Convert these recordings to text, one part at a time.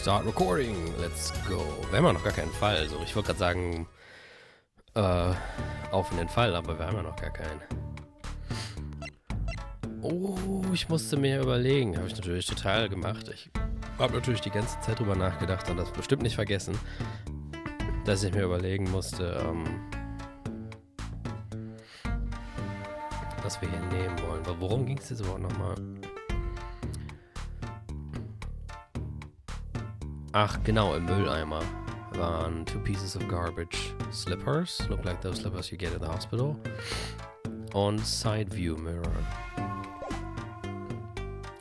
Start recording. Let's go. Wir haben ja noch gar keinen Fall. Also ich wollte gerade sagen, auf in den Fall, aber wir haben ja noch gar keinen. Oh, ich musste mir überlegen. Habe ich natürlich total gemacht. Ich habe natürlich die ganze Zeit drüber nachgedacht und das bestimmt nicht vergessen, dass ich mir überlegen musste, was wir hier nehmen wollen. Aber worum ging es jetzt überhaupt nochmal? Ach, genau, im Mülleimer waren 2 pieces of garbage slippers. Look like those slippers you get at the hospital. Und Side View Mirror.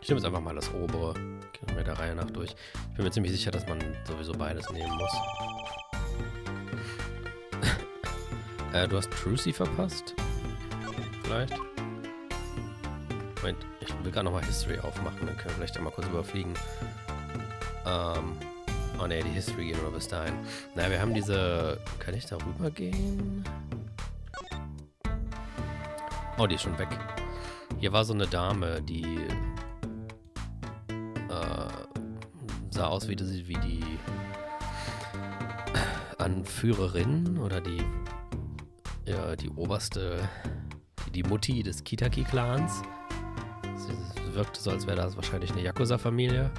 Ich nehme jetzt einfach mal das obere. Gehen wir der Reihe nach durch. Ich bin mir ziemlich sicher, dass man sowieso beides nehmen muss. Du hast Trucy verpasst? Vielleicht? Moment, ich will gerade nochmal History aufmachen, dann können wir vielleicht einmal kurz überfliegen. Oh ne, die History gehen nur bis dahin. Naja, wir haben diese... Kann ich da rüber gehen? Oh, die ist schon weg. Hier war so eine Dame, die... sah aus wie die Anführerin oder die oberste... Die Mutti des Kitaki-Clans. Sie wirkte so, als wäre das wahrscheinlich eine Yakuza-Familie.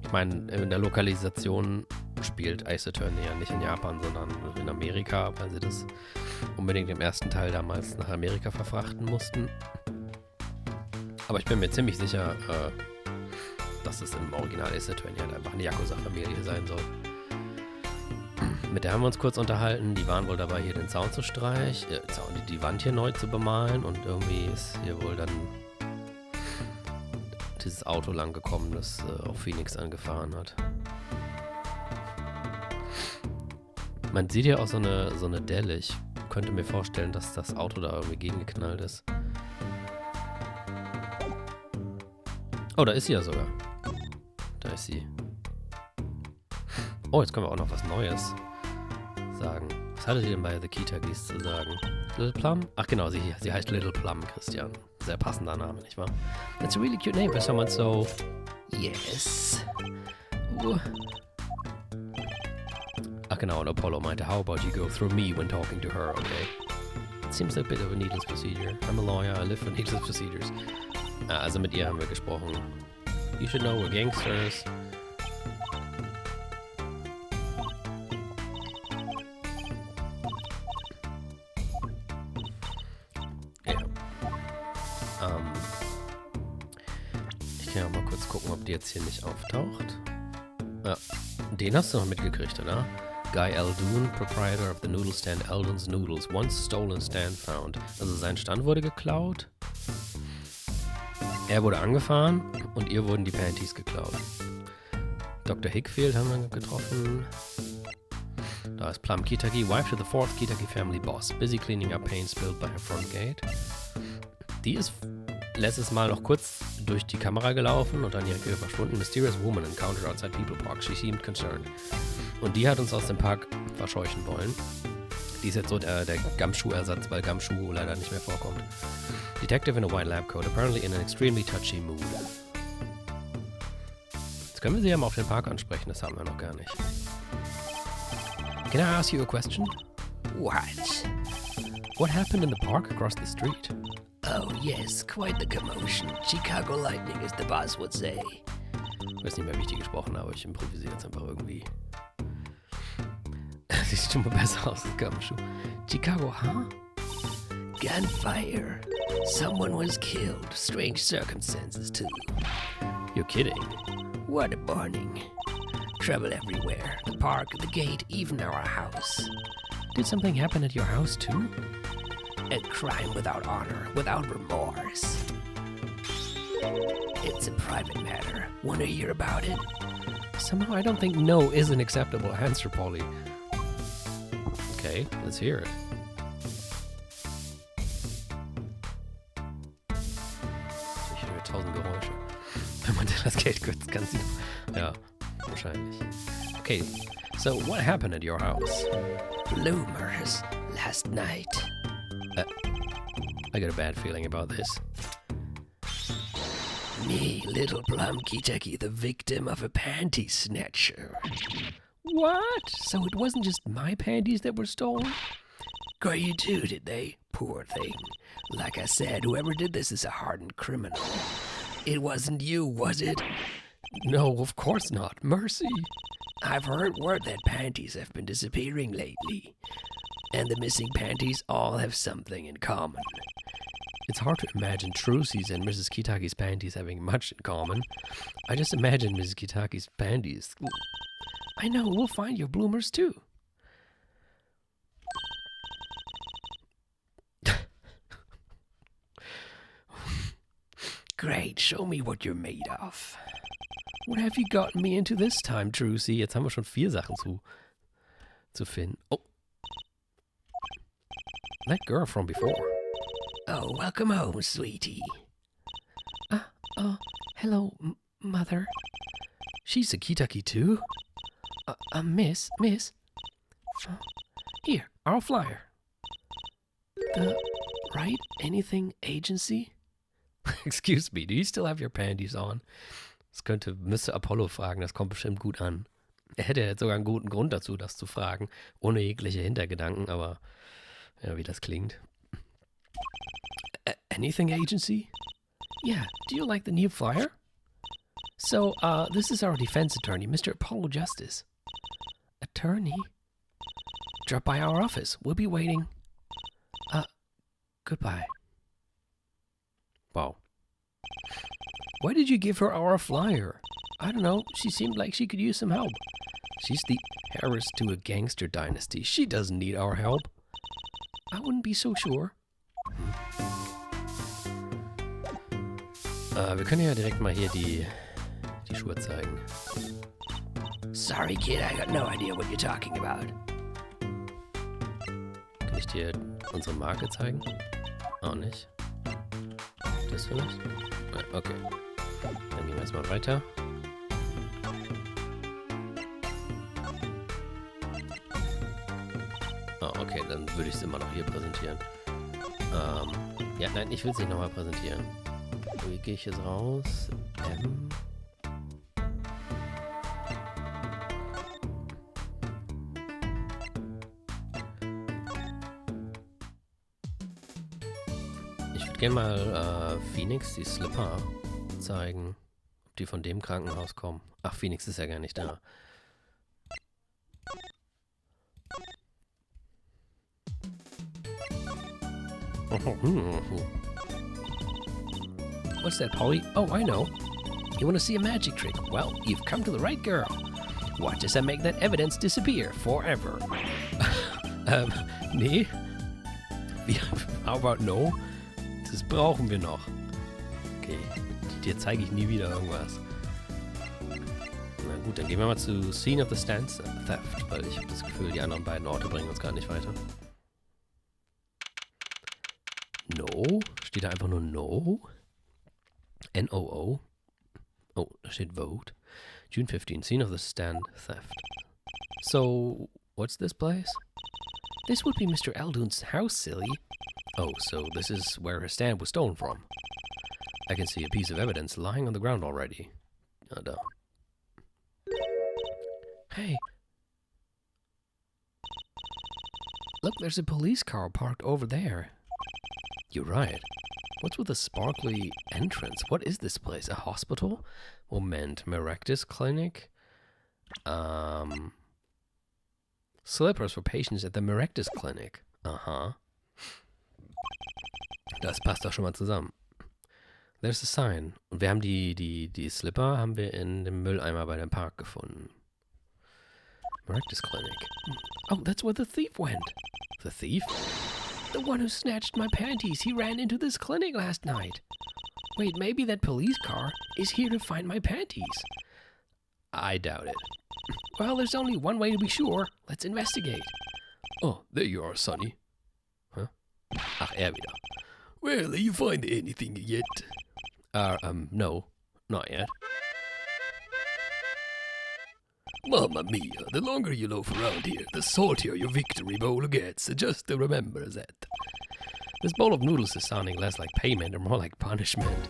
Ich meine, in der Lokalisation spielt Ace Attorney ja nicht in Japan, sondern in Amerika, weil sie das unbedingt im ersten Teil damals nach Amerika verfrachten mussten. Aber ich bin mir ziemlich sicher, dass es im Original Ace Attorney halt einfach eine Yakuza-Familie sein soll. Mit der haben wir uns kurz unterhalten. Die waren wohl dabei, hier den Zaun zu streichen, die Wand hier neu zu bemalen und irgendwie ist hier wohl dann dieses Auto lang gekommen, das auch Phoenix angefahren hat. Man sieht hier auch so eine Delle. Ich könnte mir vorstellen, dass das Auto da irgendwie gegengeknallt ist. Oh, da ist sie ja sogar. Da ist sie. Oh, jetzt können wir auch noch was Neues sagen. Was hattet ihr denn bei The Kitagis zu sagen? Little Plum? Ach genau, sie heißt Little Plum, Christian. Sehr passender Name, nicht wahr? That's a really cute name for someone so... Yes. Ach genau, und Apollo meinte, how about you go through me when talking to her, okay? It seems like a bit of a needless procedure. I'm a lawyer, I live for needless procedures. Also mit ihr haben wir gesprochen. You should know we're gangsters. Ich kann ja mal kurz gucken, ob die jetzt hier nicht auftaucht. Ja, den hast du noch mitgekriegt, oder? Guy Aldoon, proprietor of the noodle stand Eldon's Noodles, once stolen stand found. Also sein Stand wurde geklaut. Er wurde angefahren und ihr wurden die Panties geklaut. Dr. Hickfield haben wir getroffen. Da ist Plum Kitaki, wife to the 4th Kitaki family boss, busy cleaning up paint spilled by her front gate. Die ist letztes Mal noch kurz durch die Kamera gelaufen und dann direkt wieder verschwunden. Mysterious woman encountered outside People Park. She seemed concerned. Und die hat uns aus dem Park verscheuchen wollen. Die ist jetzt so der Gumshoe-Ersatz, weil Gumshoe leider nicht mehr vorkommt. Detective in a white lab coat, apparently in an extremely touchy mood. Jetzt können wir sie ja mal auf den Park ansprechen, das haben wir noch gar nicht. Can I ask you a question? What? What happened in the park across the street? Oh yes, quite the commotion. Chicago lightning, as the boss would say. Ich weiß nicht mehr, wie ich die gesprochen habe, ich improvisiere jetzt einfach irgendwie. Sieht schon mal besser aus als Gumshoe. Chicago, huh? Gunfire. Someone was killed. Strange circumstances, too. You're kidding. What a morning. Trouble everywhere. The park, the gate, even our house. Did something happen at your house, too? A crime without honor, without remorse. It's a private matter. Want to hear about it? Somehow I don't think no is an acceptable answer, Polly. Okay, let's hear it. Ich höre 1000 Geräusche. Wenn man das Geld kürzt, kann sie... Ja, wahrscheinlich. Okay, so what happened at your house? Bloomers last night. I got a bad feeling about this. Me, little Plum Kitaki, the victim of a panty snatcher. What? So it wasn't just my panties that were stolen? Got you too, did they? Poor thing. Like I said, whoever did this is a hardened criminal. It wasn't you, was it? No, of course not. Mercy. I've heard word that panties have been disappearing lately. And the missing panties all have something in common. It's hard to imagine Trucy's and Mrs. Kitaki's panties having much in common. I just imagine Mrs. Kitaki's panties. I know, we'll find your bloomers too. Great, show me what you're made of. What have you gotten me into this time, Trucy? Jetzt haben wir schon 4 Sachen zu finden. Oh. That girl from before. Oh, welcome home, sweetie. Hello, mother. She's a Kitaki too? Miss. Here, our flyer. The Right Anything Agency? Excuse me, do you still have your panties on? Das müsste Apollo fragen, das kommt bestimmt gut an. Er hätte jetzt sogar einen guten Grund dazu, das zu fragen, ohne jegliche Hintergedanken, aber ja, wie das klingt. Anything Agency? Yeah, do you like the new flyer? So, this is our defense attorney, Mr. Apollo Justice. Attorney? Drop by our office. We'll be waiting. Goodbye. Wow. Why did you give her our flyer? I don't know. She seemed like she could use some help. She's the heiress to a gangster dynasty. She doesn't need our help. I wouldn't be so sure. Wir können ja direkt mal hier die Schuhe zeigen. Sorry, kid, I got no idea what you're talking about. Kann ich dir unsere Marke zeigen? Auch nicht. Das vielleicht? Okay. Dann gehen wir jetzt mal weiter. Oh, okay, dann würde ich es immer noch hier präsentieren. Ja, nein, ich will es nicht nochmal präsentieren. Wie gehe ich jetzt raus? Ich würde gerne mal Phoenix, die Slipper, zeigen, ob die von dem Krankenhaus kommen. Ach, Phoenix ist ja gar nicht da. What's that, Polly? Oh, I know. You want to see a magic trick? Well, you've come to the right girl. Watch as I make that evidence disappear forever. Nee. How about no? Das brauchen wir noch. Okay, dir zeige ich nie wieder irgendwas. Na gut, dann gehen wir mal zu Scene of the Theft, weil ich habe das Gefühl, die anderen beiden Orte bringen uns gar nicht weiter. No? Steht da einfach nur No? N-O-O? Oh, da steht Vote. June 15, Scene of the Theft. So, what's this place? This would be Mr. Aldoon's house, silly. Oh, so this is where his stand was stolen from. I can see a piece of evidence lying on the ground already. Oh, no. Hey. Look, there's a police car parked over there. You're right. What's with the sparkly entrance? What is this place? A hospital? Moment, Merectus Clinic? Slippers for patients at the Merectus Clinic. Aha. Das passt doch schon mal zusammen. There's a sign. Und wir haben die Slipper haben wir in dem Mülleimer bei dem Park gefunden. Merectus Clinic. Oh, that's where the thief went. The thief? The one who snatched my panties. He ran into this clinic last night. Wait, maybe that police car is here to find my panties. I doubt it. Well, there's only one way to be sure. Let's investigate. Oh, there you are, Sonny. Huh? Ach, wieder. Well, did you find anything yet? No. Not yet. Mamma mia, the longer you loaf around here, the saltier your victory bowl gets. Just to remember that. This bowl of noodles is sounding less like payment and more like punishment.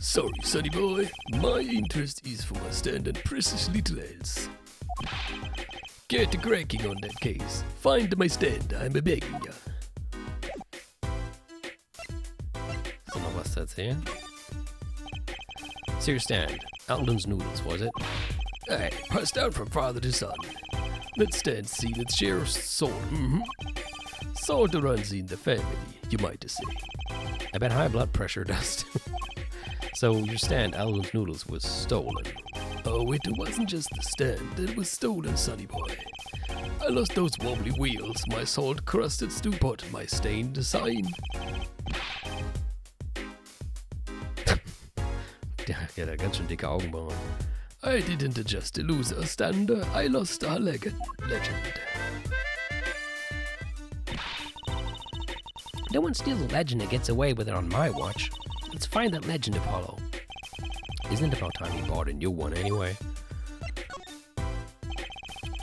Sorry, sonny boy. My interest is for my stand and precious little else. Get to cracking on that case. Find my stand, I'm begging ya. So noch was zu erzählen? So your stand. Alden's Noodles, was it? Aye, passed down from father to son. That stand's seen its share of salt. Salt runs in the family, you might say. I bet high blood pressure does. So your stand, Alden's Noodles, was stolen. Oh, it wasn't just the stand that was stolen, sonny boy. I lost those wobbly wheels, my salt-crusted stew pot, my stained sign. Ja, der hat ganz schön dicke Augenbrauen. I didn't just lose a stand, I lost a legend. No one steals a legend and gets away with it on my watch. Let's find that legend, Apollo. Isn't it about time you bought a new one anyway?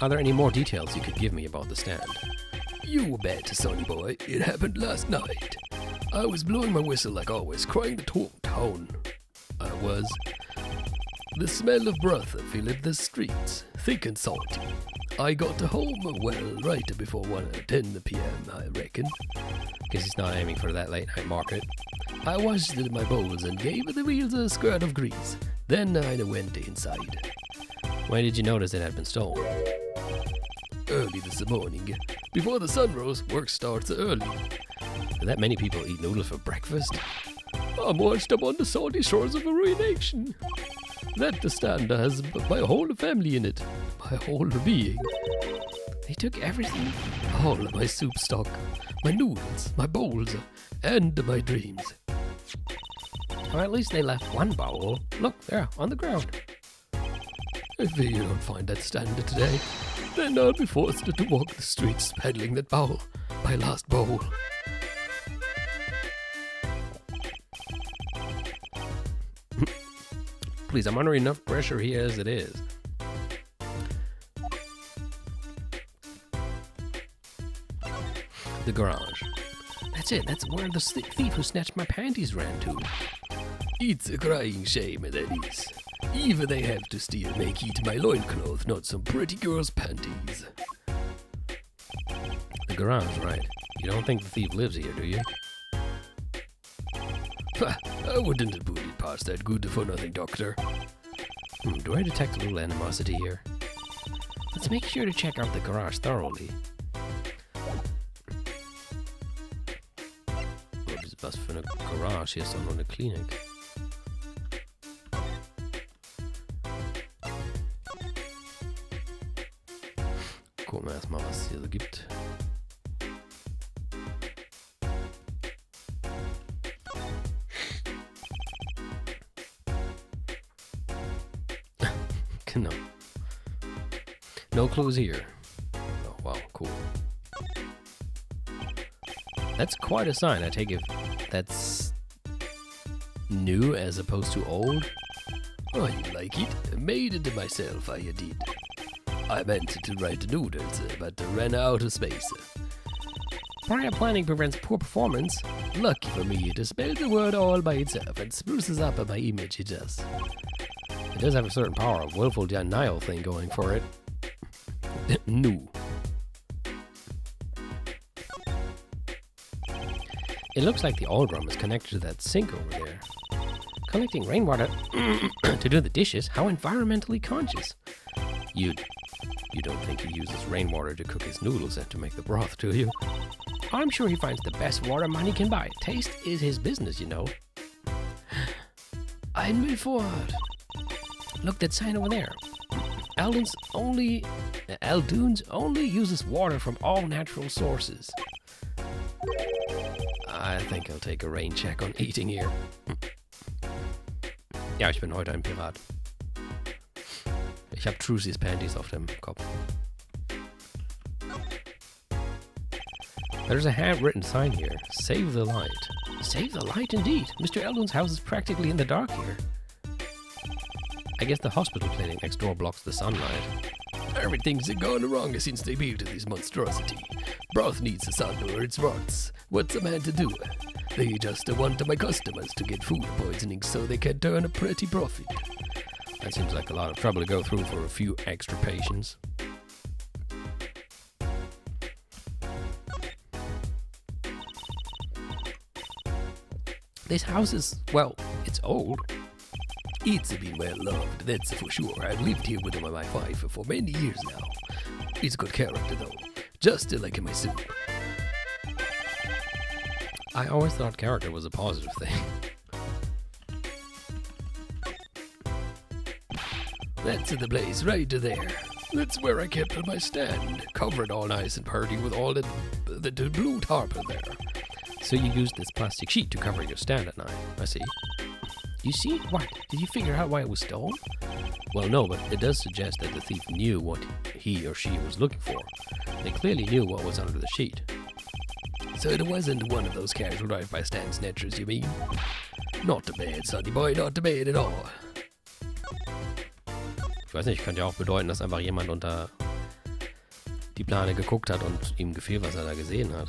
Are there any more details you could give me about the stand? You bet, sonny boy, it happened last night. I was blowing my whistle like always, crying the town. I was. The smell of broth filled the streets, thick and salty. I got home, well, right before 10 p.m., I reckon. Guess he's not aiming for that late night market. I washed my bowls and gave the wheels a squirt of grease. Then I went inside. When did you notice it had been stolen? Early this morning. Before the sun rose, work starts early. Do that many people eat noodles for breakfast? I'm washed up on the salty shores of ruination. That stand has my whole family in it, my whole being. They took everything? All of my soup stock, my noodles, my bowls, and my dreams. Or at least they left one bowl. Look, there, on the ground. If you don't find that stand today, then I'll be forced to walk the streets peddling that bowl, my last bowl. Please, I'm under enough pressure here as it is. The garage. That's it. That's where the thief who snatched my panties ran to. It's a crying shame, that is. Even they have to steal make eat my loincloth, not some pretty girl's panties. The garage, right. You don't think the thief lives here, do you? I wouldn't put it past that good-for-nothing doctor. Do I detect a little animosity here? Let's make sure to check out the garage thoroughly. Wat is was für eine Garage? Hier ist doch nur eine Klinik. Gucken wir erstmal, was es hier so gibt. Genau. No clues here. Oh, wow, cool. That's quite a sign. I take it that's new as opposed to old. Oh, you like it? Made it myself, I did. I meant to write noodles, but ran out of space. Prior planning prevents poor performance. Lucky for me, it spells the word all by itself and spruces up my image, it does. It does have a certain power of willful denial thing going for it. No. It looks like the oil drum is connected to that sink over there. Collecting rainwater to do the dishes? How environmentally conscious. You don't think he uses rainwater to cook his noodles and to make the broth, do you? I'm sure he finds the best water money can buy. Taste is his business, you know. I'm made forward. Look, that sign over there. Aldoon's only uses water from all natural sources. I think I'll take a rain check on eating here. Ja, ich bin heute ein Pirat. Ich habe Trucy's Panties auf dem Kopf. There's a handwritten sign here. Save the light. Save the light indeed. Mr. Aldoon's house is practically in the dark here. I guess the hospital clinic next door blocks the sunlight. Everything's gone wrong since they built this monstrosity. Broth needs the sun or it rots. What's a man to do? They just want my customers to get food poisoning so they can turn a pretty profit. That seems like a lot of trouble to go through for a few extra patients. This house is, well, it's old. It's been well loved, that's for sure. I've lived here with my wife for many years now. It's good character though, just like my soup. I always thought character was a positive thing. That's the place right there. That's where I kept my stand, covered all nice and pretty with all the blue tarp there. So you used this plastic sheet to cover your stand at night. I see. You see? What? Did you figure out why it was stolen? Well, no, but it does suggest that the thief knew what he or she was looking for. They clearly knew what was under the sheet. So it wasn't one of those casual drive-by stand snatchers, you mean? Not bad, Sonny Boy, not bad at all. Ich weiß nicht, könnte ja auch bedeuten, dass einfach jemand unter die Plane geguckt hat und ihm gefiel, was er da gesehen hat.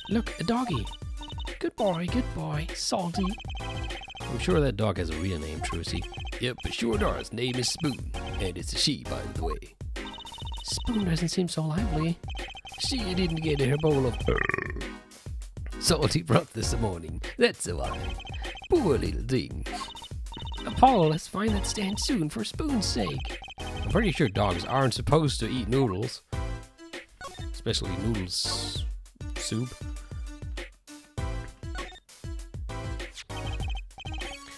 Look, a doggy. Good boy, Salty. I'm sure that dog has a real name, Trucy. Yep, it sure does. Name is Spoon, and it's a she, by the way. Spoon doesn't seem so lively. She didn't get her bowl of salty broth this morning. That's why. Poor little thing. Apollo, let's find that stand soon for Spoon's sake. I'm pretty sure dogs aren't supposed to eat noodles. Especially noodles soup.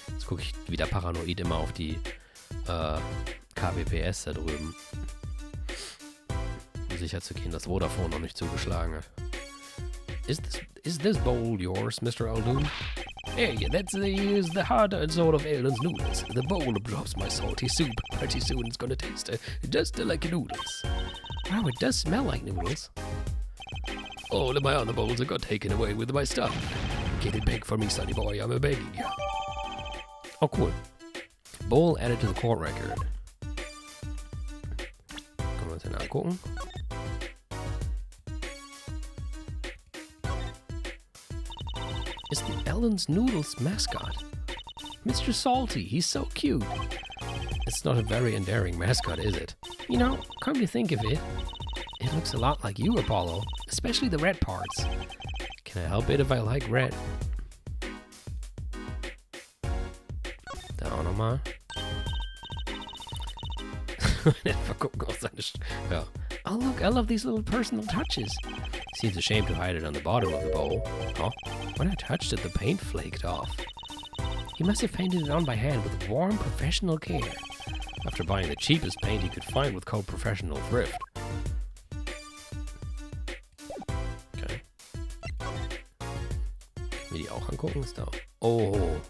Jetzt gucke ich wieder paranoid immer auf die KBPS da drüben. Um sicher zu gehen, dass Vodafone noch nicht zugeschlagen hat. Is this bowl yours, Mr. Aldoon? Hey, that's the hard and soul of Ellen's noodles. The bowl drops my salty soup. Pretty soon it's gonna taste just like noodles. Wow, it does smell like noodles. All of my other bowls got taken away with my stuff. Get it back for me, Sonny Boy, I'm begging you. Oh, cool. Bowl added to the court record. Können wir uns den angucken? It's the Ellen's Noodles mascot. Mr. Salty, he's so cute. It's not a very endearing mascot, is it? You know, come to think of it, it looks a lot like you, Apollo, especially the red parts. Can I help it if I like red? Da auch nochmal. Ja. Oh look, I love these little personal touches. Seems a shame to hide it on the bottom of the bowl. Oh, when I touched it, the paint flaked off. He must have painted it on by hand with warm, professional care. After buying the cheapest paint he could find with code Professional Thrift. Okay. Will die auch angucken? Ist da. Oh.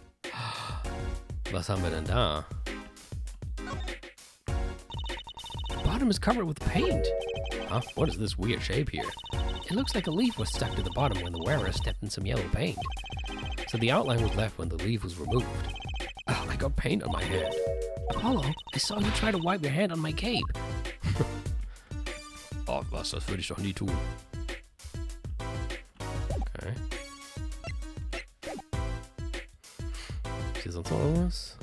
Was haben wir denn da? The bottom is covered with paint. Huh? What is this weird shape here? It looks like a leaf was stuck to the bottom when the wearer stepped in some yellow paint. So the outline was left when the leaf was removed. Oh, I got paint on my hand. Apollo, I saw you try to wipe your hand on my cape. Oh, was, das würde ich doch nie tun. Okay. Ist hier sonst noch irgendwas?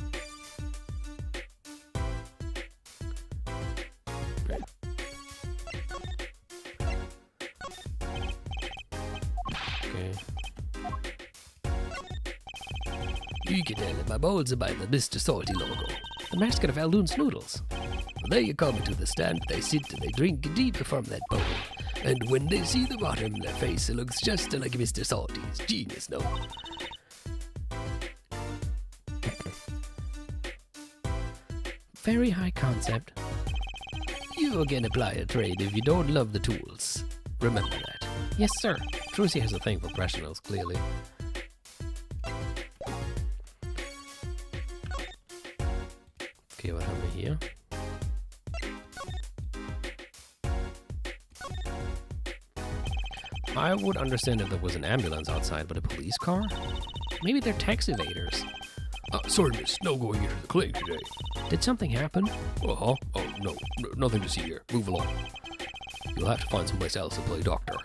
You can tell that my bowls are by the Mr. Salty logo. The mascot of Eldoon's Noodles. When they come to the stand, they sit and they drink deep from that bowl. And when they see the bottom, their face looks just like Mr. Salty's. Genius, no? Very high concept. You can apply a trade if you don't love the tools. Remember that. Yes, sir. Trucy has a thing for professionals, clearly. Okay, was haben wir hier? I would understand if there was an ambulance outside, but a police car? Maybe they're tax evaders. Sorry, miss, no going into the clinic today. Did something happen? Uh-huh. Oh, no, nothing to see here. Move along. You'll have to find someplace else to play doctor.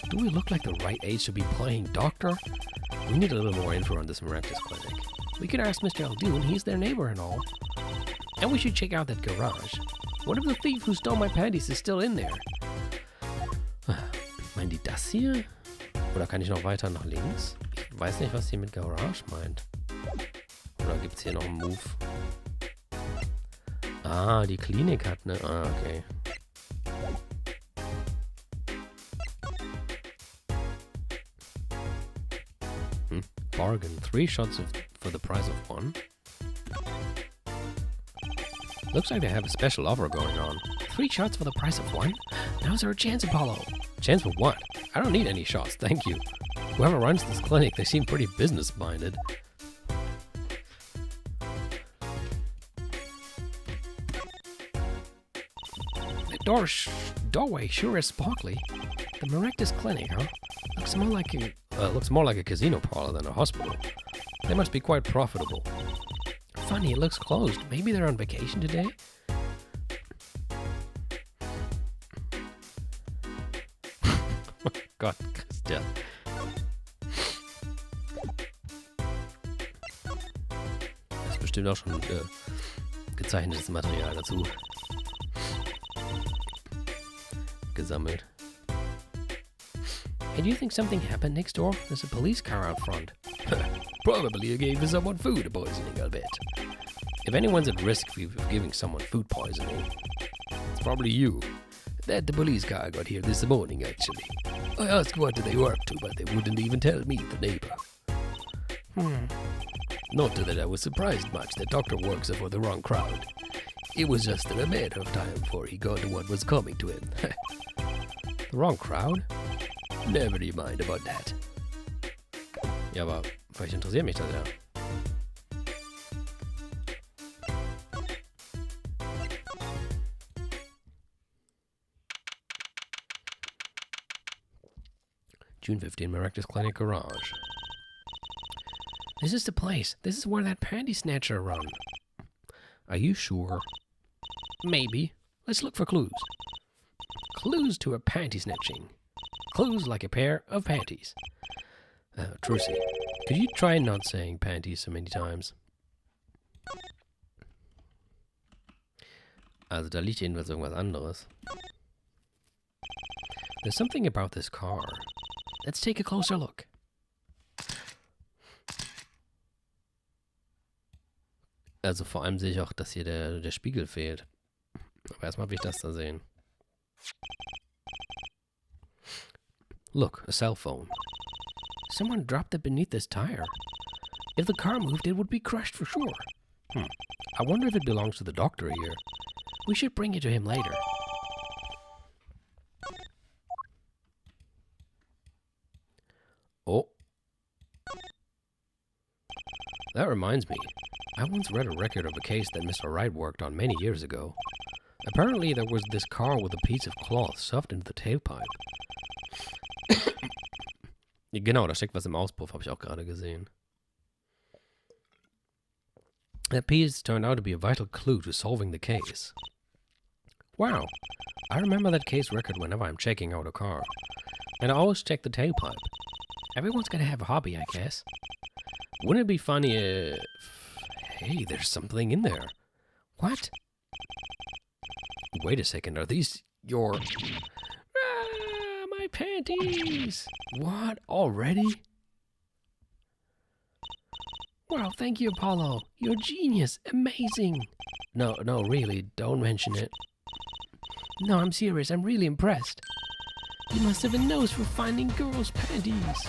Do we look like the right age to be playing doctor? We need a little more info on this Maractus clinic. We could ask Mr. Aldoon, he's their neighbor and all. And we should check out that garage. What if the thief who stole my panties is still in there? Meinen die das hier? Oder kann ich noch weiter nach links? Ich weiß nicht, was sie mit Garage meint. Oder gibt es hier noch einen Move? Ah, die Klinik hat eine... Ah, okay. Bargain. 3 shots for the price of 1. Looks like they have a special offer going on. 3 shots for the price of 1? Now's our chance, Apollo. Chance for what? I don't need any shots, thank you. Whoever runs this clinic, they seem pretty business-minded. The doorway sure is sparkly. The Maractus clinic, huh? Looks more like a casino parlor than a hospital. They must be quite profitable. Funny, it looks closed. Maybe they're on vacation today? Gott, Christian. Das ist bestimmt auch schon gezeichnetes Material dazu gesammelt. Hey, do you think something happened next door? There's a police car out front. Probably you gave someone food poisoning, I'll bet. If anyone's at risk of giving someone food poisoning, it's probably you. That the police car got here this morning, actually. I asked what they were up to, but they wouldn't even tell me, the neighbor. Not that I was surprised much. The doctor works for the wrong crowd. It was just a matter of time before he got to what was coming to him. The wrong crowd? Never mind about that. Ja, aber vielleicht interessiert mich das ja. June 15, Maractus Clinic Garage. This is the place. This is where that panty snatcher run. Are you sure? Maybe. Let's look for clues. Clues to a panty snatching. Clues like a pair of panties. Trucy, could you try not saying panties so many times? Also da liegt jedenfalls irgendwas anderes. There's something about this car. Let's take a closer look. Also vor allem sehe ich auch, dass hier der Spiegel fehlt. Aber erstmal will ich das da sehen. Look, a cell phone. Someone dropped it beneath this tire. If the car moved, it would be crushed for sure. I wonder if it belongs to the doctor here. We should bring it to him later. Oh. That reminds me. I once read a record of a case that Mr. Wright worked on many years ago. Apparently there was this car with a piece of cloth stuffed into the tailpipe. Genau, da steckt was im Auspuff, habe ich auch gerade gesehen. That piece turned out to be a vital clue to solving the case. Wow, I remember that case record whenever I'm checking out a car. And I always check the tailpipe. Everyone's gotta have a hobby, I guess. Wouldn't it be funny if... Hey, there's something in there. What? Wait a second, are these your... my panties! What, already? Wow, thank you, Apollo. You're a genius. Amazing. No, really, don't mention it. No, I'm serious. I'm really impressed. You must have a nose for finding girls' panties.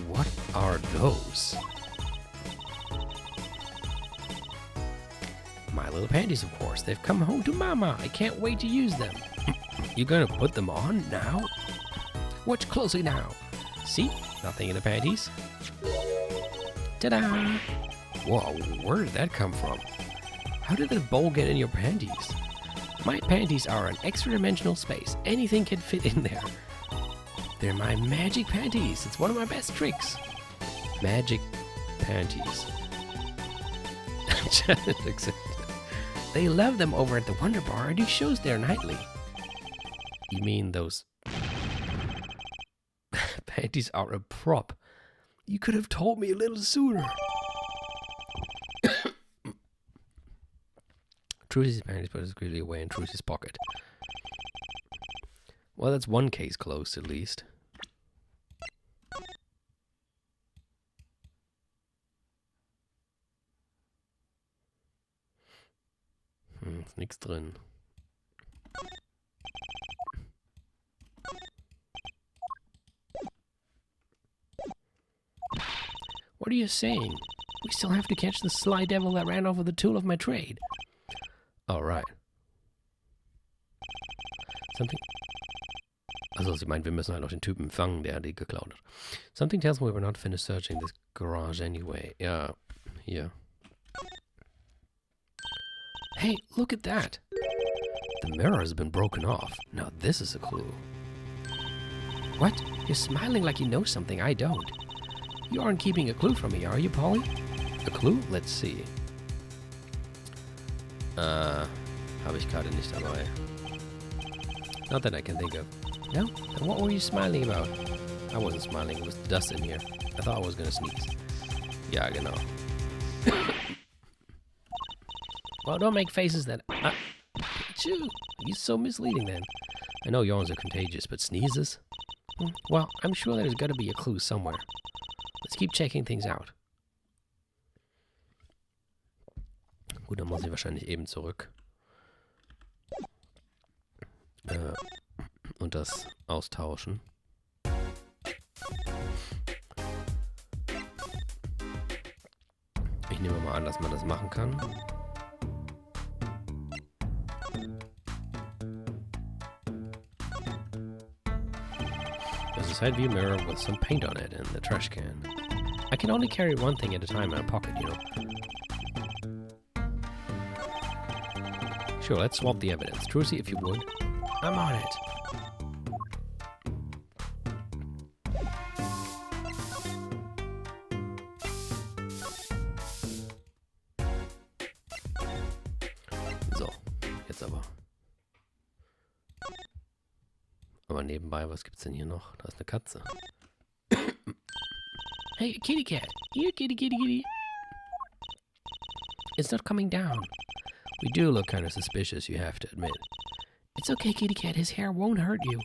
What are those? My little panties, of course. They've come home to Mama. I can't wait to use them. You gonna put them on now? Watch closely now. See? Nothing in the panties. Ta-da! Whoa, where did that come from? How did the bowl get in your panties? My panties are an extra-dimensional space. Anything can fit in there. They're my magic panties. It's one of my best tricks. Magic panties. They love them over at the Wonder Bar and do shows there nightly. You mean those panties are a prop. You could have told me a little sooner. Trucy's panties put discreetly away in Trucy's pocket. Well, that's one case closed, at least. Ist nichts drin. What are you saying? We still have to catch the sly devil that ran off with the tool of my trade. All right. Something... Also, sie meint, wir müssen halt noch den Typen fangen, der die geklaut hat. Something tells me we were not finished searching this garage anyway. Ja, hier. Hey, look at that! The mirror has been broken off. Now this is a clue. What? You're smiling like you know something I don't. You aren't keeping a clue from me, are you, Polly? A clue? Let's see. Habe ich gerade nicht dabei. Not that I can think of. No? Then what were you smiling about? I wasn't smiling, it was dust in here. I thought I was gonna sneeze. Ja, genau. Well, don't make faces that... Achoo! You're so misleading then. I know yawns are contagious, but sneezes? Well, I'm sure there's gotta be a clue somewhere. Let's keep checking things out. Gut, dann muss ich wahrscheinlich eben zurück. Und das austauschen. Ich nehme mal an, dass man das machen kann. There's a side view mirror with some paint on it and the trash can. I can only carry one thing at a time in a pocket, you know. Sure, let's swap the evidence. Trucy, if you would. I'm on it. So, jetzt aber. Aber nebenbei, was gibt's denn hier noch? Da ist eine Katze. Hey, kitty cat. Here, kitty, kitty, kitty. It's not coming down. We do look kind of suspicious, you have to admit. It's okay, kitty cat. His hair won't hurt you.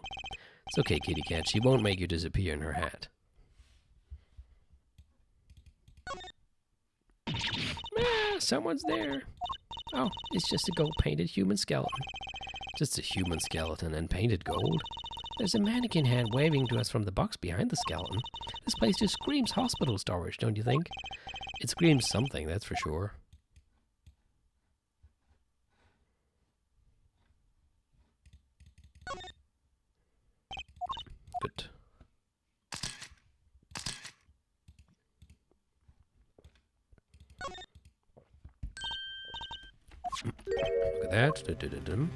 It's okay, kitty cat. She won't make you disappear in her hat. Ah, someone's there. Oh, it's just a gold-painted human skeleton. Just a human skeleton and painted gold? There's a mannequin hand waving to us from the box behind the skeleton. This place just screams hospital storage, don't you think? It screams something, that's for sure. Good. Look at that.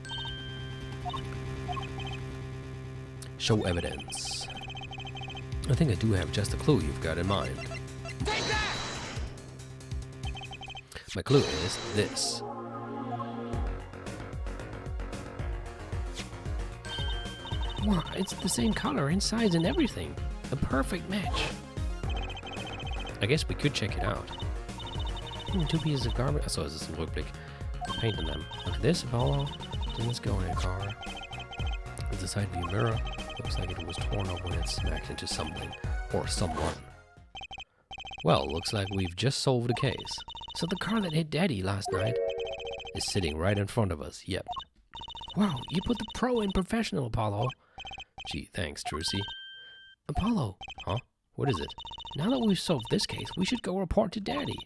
Show evidence. I think I do have just a clue you've got in mind. Take that! My clue is this. Wow, it's the same color and size and everything. A perfect match. I guess we could check it out. 2 pieces of garbage. Achso, es ist ein Rückblick. Paint on them. Look at this, Apollo. Didn't this go in a car? It's a side view mirror. Looks like it was torn open and smacked into something. Or someone. Well, looks like we've just solved a case. So the car that hit Daddy last night is sitting right in front of us. Yep. Wow, you put the pro in professional, Apollo. Gee, thanks, Trucy. Apollo. Huh? What is it? Now that we've solved this case, we should go report to Daddy.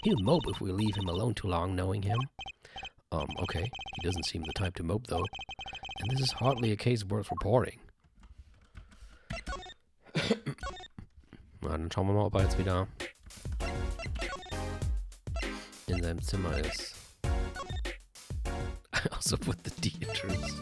He'll mope if we leave him alone too long, knowing him. Okay. He doesn't seem the type to mope, though. And this is hardly a case worth reporting. Na, dann schauen wir mal, ob er jetzt wieder in seinem Zimmer ist. I also put the D in Trucy.